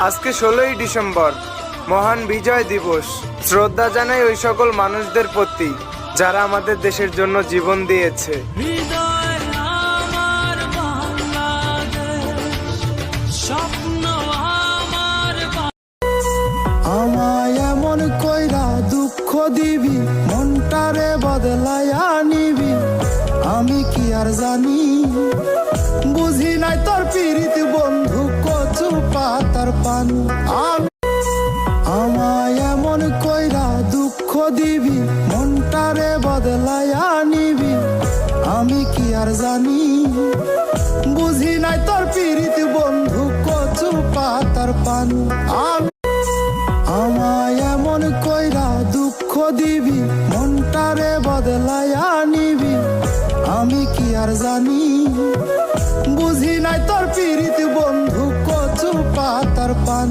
আজকে 16ই ডিসেম্বর, মহান বিজয় দিবস। শ্রদ্ধা জানাই ওই সকল মানুষদের প্রতি যারা আমাদের দেশের জন্য জীবন দিয়েছে। আমায় এমন কইরা দুঃখ দিবি, মনটারে বদলাইয়া নিবি, আমি কি আর জানি? বুঝি নাই তোর পীড়িত বন্ধু কচু পাতার পান। আমায় এমন কইরা দুঃখ দিবি, মনটারে বদলাইয়া নিবি, আমি কি আর জানি? বুঝি নাই তোর পীড়িত বন্ধু কচু পাতার পান। আমায় এমন কইরা দুঃখ দিবি, মনটারে বদলাইয়া নিবি, আমি কি আর জানি? বুঝি নাই তোর পীড়িত বন্ধু কচু পাতার পান।